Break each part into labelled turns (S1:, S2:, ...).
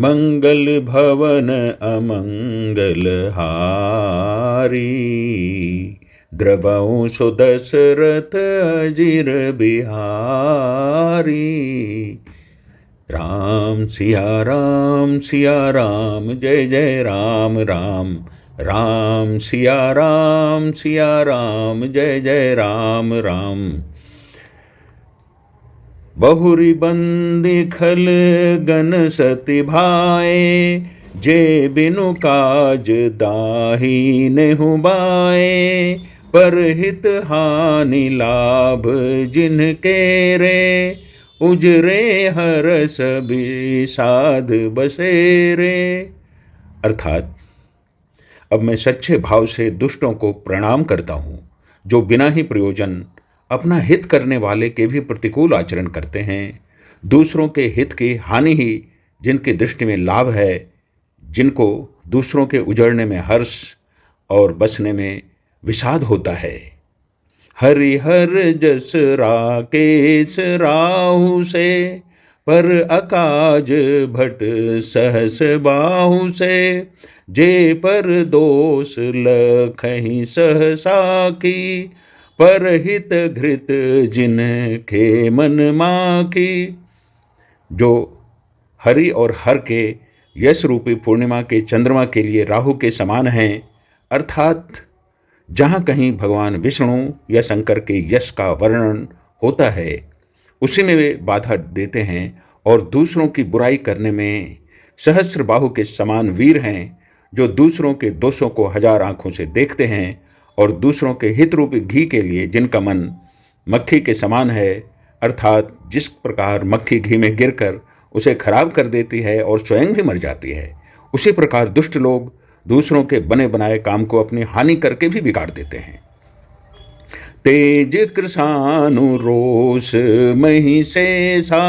S1: मंगल भवन अमंगल हारी, द्रवहु सुदशरथ अजिर बिहारी। राम सिया राम जय जय राम राम। राम सिया राम जय जय राम राम। बहुरी बंदी खल गन सति भाए, जे बिनु काज दाही नेहु बाए। पर हित हानि लाभ जिनके रे, उजरे हरस साध बसेरे। अर्थात अब मैं सच्चे भाव से दुष्टों को प्रणाम करता हूँ, जो बिना ही प्रयोजन अपना हित करने वाले के भी प्रतिकूल आचरण करते हैं। दूसरों के हित की हानि ही जिनकी दृष्टि में लाभ है, जिनको दूसरों के उजड़ने में हर्ष और बसने में विषाद होता है। हरिहर जस राकेश राहु से, पर अकाज भट सहस बाहु से। जे पर दोष लखहि सहसा की, पर हित घृत जिनके मन माखी। जो हरि और हर के यश रूपी पूर्णिमा के चंद्रमा के लिए राहु के समान हैं, अर्थात जहाँ कहीं भगवान विष्णु या शंकर के यश का वर्णन होता है, उसी में वे बाधा देते हैं। और दूसरों की बुराई करने में सहस्र बाहु के समान वीर हैं, जो दूसरों के दोषों को हजार आंखों से देखते हैं और दूसरों के हित रूपी घी के लिए जिनका मन मक्खी के समान है, अर्थात जिस प्रकार मक्खी घी में गिरकर उसे खराब कर देती है और स्वयं भी मर जाती है, उसी प्रकार दुष्ट लोग दूसरों के बने बनाए काम को अपनी हानि करके भी बिगाड़ देते हैं। तेज कृशानु रोष मही शेषा,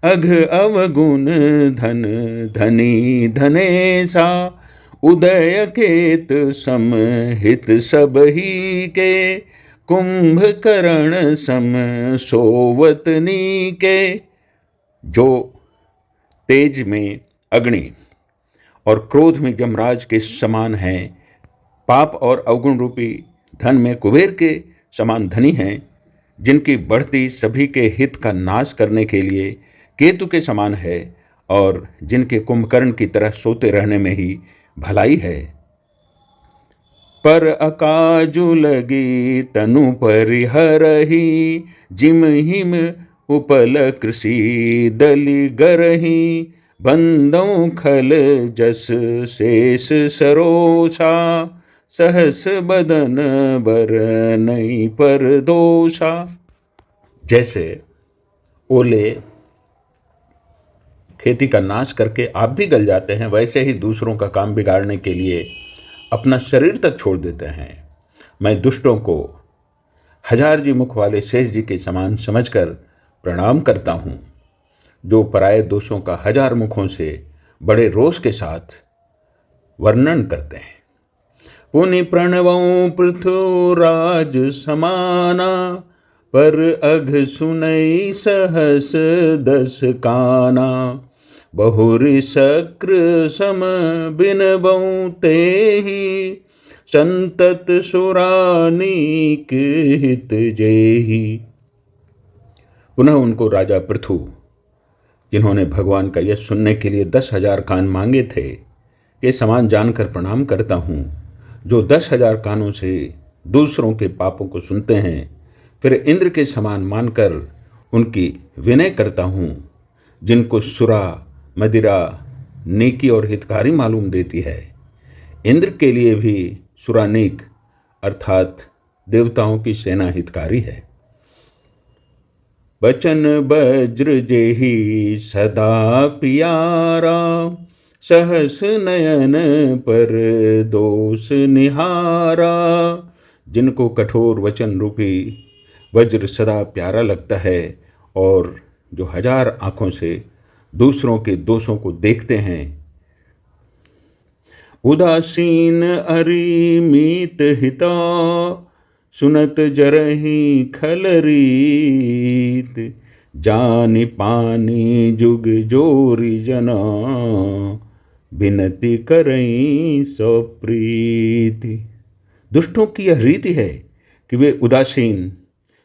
S1: अघ अवगुण धन धनी धनेसा। उदय केत सम हित सब ही के, कुंभकर्ण सम सोवतनी के। जो तेज में अग्नि और क्रोध में यमराज के समान हैं, पाप और अवगुण रूपी धन में कुबेर के समान धनी हैं, जिनकी बढ़ती सभी के हित का नाश करने के लिए केतु के समान है, और जिनके कुंभकर्ण की तरह सोते रहने में ही भलाई है। पर अकाजु लगी तनु परिहरही, जिम हिम उपल कृषि दलि गरही। बंदौ खल जस शेष सरोषा, सहस बदन बर नहीं पर दोषा। जैसे ओले खेती का नाश करके आप भी गल जाते हैं, वैसे ही दूसरों का काम बिगाड़ने के लिए अपना शरीर तक छोड़ देते हैं। मैं दुष्टों को हजार जी मुख वाले शेष जी के समान समझकर प्रणाम करता हूँ, जो पराये दोषों का हजार मुखों से बड़े रोष के साथ वर्णन करते हैं। पुनि प्रणवं पृथुराज समाना, पर अघ सुनई सहस दस काना। बहुरि शक्र सम बिनबऊ तेहि, संतत सुरानीक हित जेहि। पुनः उनको राजा पृथु, जिन्होंने भगवान का यश सुनने के लिए 10,000 कान मांगे थे, के समान जानकर प्रणाम करता हूँ, जो 10,000 कानों से दूसरों के पापों को सुनते हैं। फिर इंद्र के समान मानकर उनकी विनय करता हूँ, जिनको सुरा मदिरा नेकी और हितकारी मालूम देती है। इंद्र के लिए भी सुरानीक अर्थात देवताओं की सेना हितकारी है। बचन वज्र जेहि सदा पियारा, सहस नयन पर दोष निहारा। जिनको कठोर वचन रूपी वज्र सदा प्यारा लगता है, और जो हजार आंखों से दूसरों के दोषों को देखते हैं। उदासीन अरिमित हिता, सुनत जरहि खल रीत। जानि पानी जुग जोरी जना, बिनती करई सो प्रीति। दुष्टों की यह रीति है कि वे उदासीन,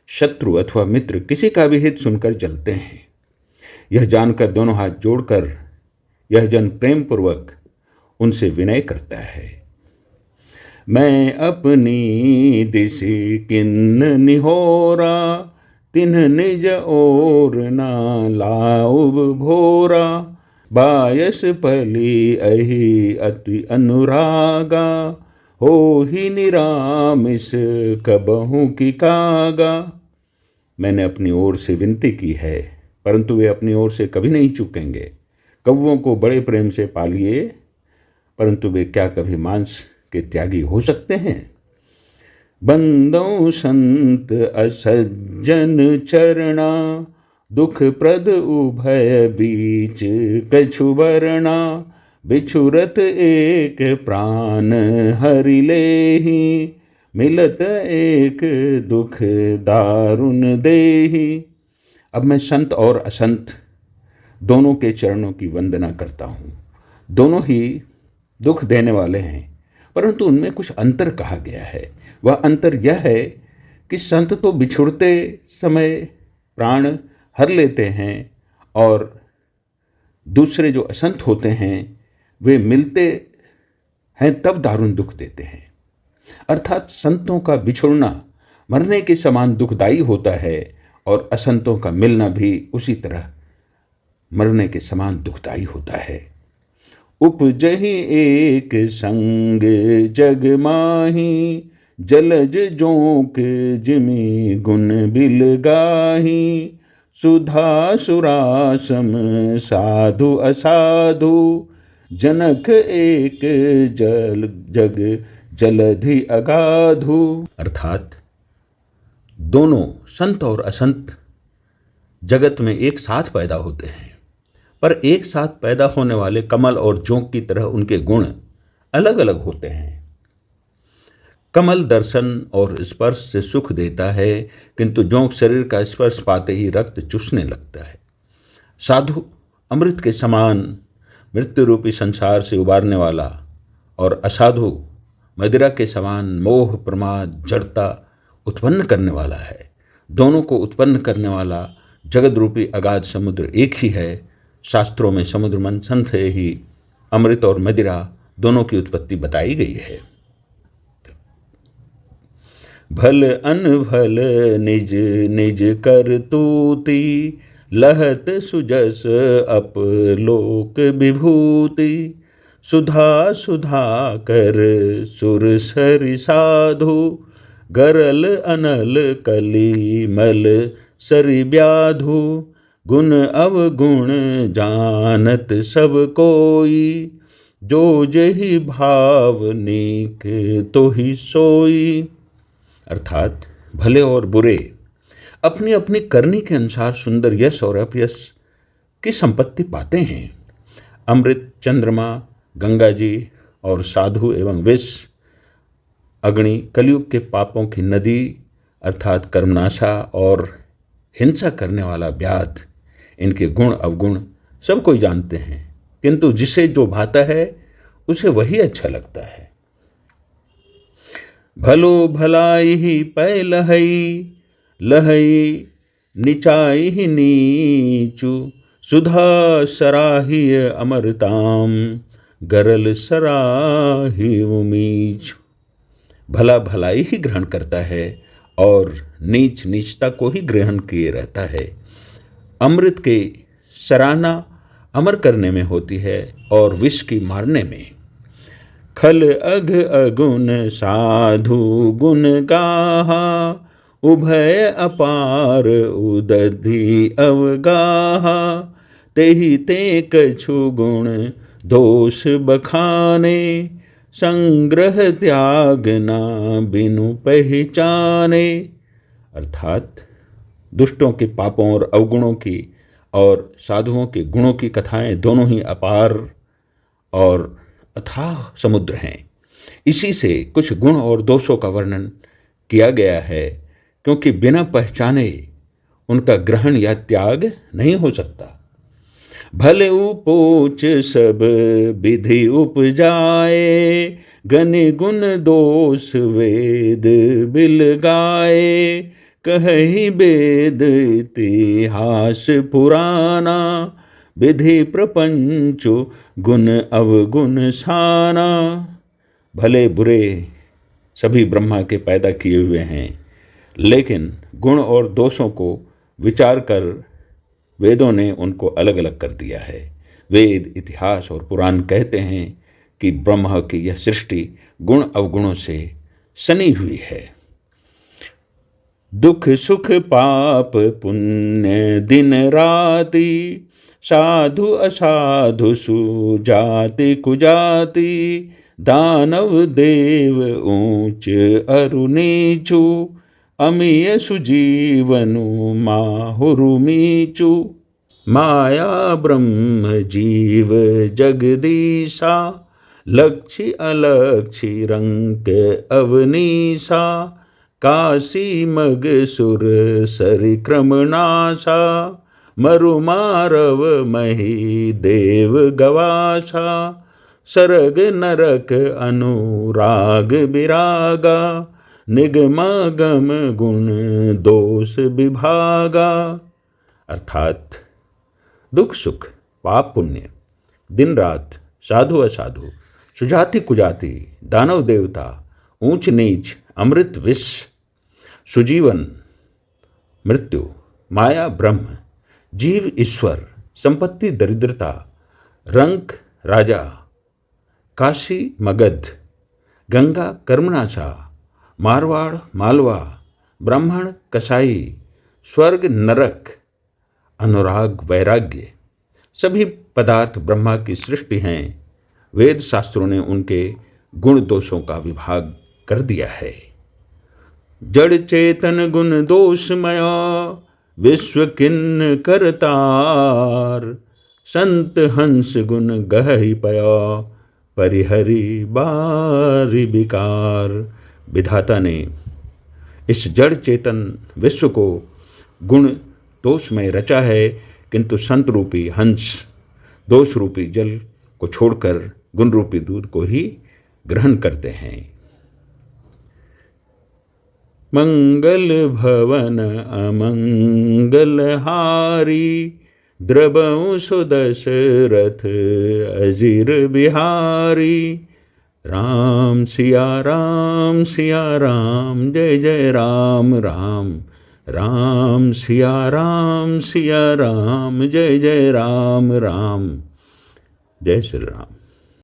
S1: शत्रु अथवा मित्र किसी का भी हित सुनकर जलते हैं। यह जानकर दोनों हाथ जोड़कर यह जन प्रेम पूर्वक उनसे विनय करता है। मैं अपनी दिशि किन्न निहोरा, तिन्ह निज ओर ना लाउब भोरा। बायस पली अहि अति अनुरागा, हो ही निरामिस कबहू की कागा। मैंने अपनी ओर से विनती की है, परंतु वे अपनी ओर से कभी नहीं चूकेंगे। कौवों को बड़े प्रेम से पालिए, परंतु वे क्या कभी मांस के त्यागी हो सकते हैं। बंदौ संत असज्जन चरणा, दुख प्रद उभय बीच कछु बरना। बिछुरत एक प्राण हरि लेहि, मिलत एक दुख दारुण देहि। अब मैं संत और असंत दोनों के चरणों की वंदना करता हूँ। दोनों ही दुख देने वाले हैं, परंतु उनमें कुछ अंतर कहा गया है। वह अंतर यह है कि संत तो बिछुड़ते समय प्राण हर लेते हैं, और दूसरे जो असंत होते हैं वे मिलते हैं तब दारुण दुख देते हैं। अर्थात संतों का बिछुड़ना मरने के समान दुखदायी होता है, और असंतों का मिलना भी उसी तरह मरने के समान दुखदायी होता है। उपजहि एक संग जग माही, जलज जोंक जिमि गुण बिल गाही। सुधा सुरासम साधु असाधु, जनक एक जग जलधि अगाधु। अर्थात दोनों संत और असंत जगत में एक साथ पैदा होते हैं, पर एक साथ पैदा होने वाले कमल और जोंक की तरह उनके गुण अलग अलग होते हैं। कमल दर्शन और स्पर्श से सुख देता है, किंतु जोंक शरीर का स्पर्श पाते ही रक्त चूसने लगता है। साधु अमृत के समान मृत्यु रूपी संसार से उबारने वाला, और असाधु मदिरा के समान मोह प्रमाद जड़ता उत्पन्न करने वाला है। दोनों को उत्पन्न करने वाला जगत रूपी अगाध समुद्र एक ही है। शास्त्रों में समुद्र मंथन से ही अमृत और मदिरा दोनों की उत्पत्ति बताई गई है। भल अनभल निज निज कर तूति, लहत सुजस अपलोक विभूति। सुधा सुधा कर सुर सरि साधु, गरल अनल कली मल सरि व्याधु। गुण अवगुण जानत सब कोई, जो जहि भाव नीक तो ही सोई। अर्थात भले और बुरे अपनी अपनी करनी के अनुसार सुंदर यश और अपयश की संपत्ति पाते हैं। अमृत, चंद्रमा, गंगा जी और साधु एवं विष, अग्नि, कलयुग के पापों की नदी अर्थात कर्मनाशा और हिंसा करने वाला व्याध, इनके गुण अवगुण सब कोई जानते हैं, किंतु जिसे जो भाता है उसे वही अच्छा लगता है। भलो भलाई ही पै लहई, लहई निचाई ही नीचु। सुधा सराहिय अमरताम, गरल सराही उमीचु। भला भलाई ही ग्रहण करता है और नीच नीचता को ही ग्रहण किए रहता है। अमृत की सराहना अमर करने में होती है और विष की मारने में। खल अघ अगुण साधु गुण गाहा, उभय अपार उदधि अवगाहा। तेहि ते कछु गुण दोष बखाने, संग्रह त्याग ना बिनु पहचाने। अर्थात दुष्टों के पापों और अवगुणों की और साधुओं के गुणों की कथाएं दोनों ही अपार और अथाह समुद्र हैं। इसी से कुछ गुण और दोषों का वर्णन किया गया है, क्योंकि बिना पहचाने उनका ग्रहण या त्याग नहीं हो सकता। भले उपोच सब विधि उपजाए, गनि गुण दोष वेद बिल गाए। कहि वेद इतिहास पुराना, विधि प्रपंचु गुण अवगुण साना। भले बुरे सभी ब्रह्मा के पैदा किए हुए हैं, लेकिन गुण और दोषों को विचार कर वेदों ने उनको अलग अलग कर दिया है। वेद, इतिहास और पुराण कहते हैं कि ब्रह्मा की यह सृष्टि गुण अवगुणों से सनी हुई है। दुख सुख पाप पुण्य दिन राति, साधु असाधु सुजाति कुजाति। दानव देव ऊंच अरु नीचु, अमीय सुजीवनु माहुरु मीचु। माया ब्रह्म जीव जगदीशा, लक्ष्य अलक्ष्य रंक अवनीसा। काशी मग सुर सरिक्रमनासा, मरु मारव मही देव गवासा। सरग नरक अनुराग विरागा, निगमागम गुण दोष विभागा। अर्थात दुख सुख, पाप पुण्य, दिन रात, साधु असाधु, सुजाति कुजाति, दानव देवता, ऊंच नीच, अमृत विष, सुजीवन मृत्यु, माया ब्रह्म, जीव ईश्वर, संपत्ति दरिद्रता, रंक राजा, काशी मगध, गंगा कर्मनाशा, मारवाड़ मालवा, ब्राह्मण कसाई, स्वर्ग नरक, अनुराग वैराग्य, सभी पदार्थ ब्रह्मा की सृष्टि हैं। वेद शास्त्रों ने उनके गुण दोषों का विभाग कर दिया है। जड़ चेतन गुण दोषमया, विश्व किन्न करतार। संत हंस गुण गहि पया, परिहरि बारि विकार। विधाता ने इस जड़ चेतन विश्व को गुण दोष में रचा है, किंतु संत रूपी हंस दोष रूपी जल को छोड़कर गुण रूपी दूध को ही ग्रहण करते हैं। मंगल भवन अमंगल हारी, द्रवं सुदशरथ अजिर बिहारी। राम सिया राम जय जय राम राम। राम सिया राम जय जय राम राम। जय श्री राम।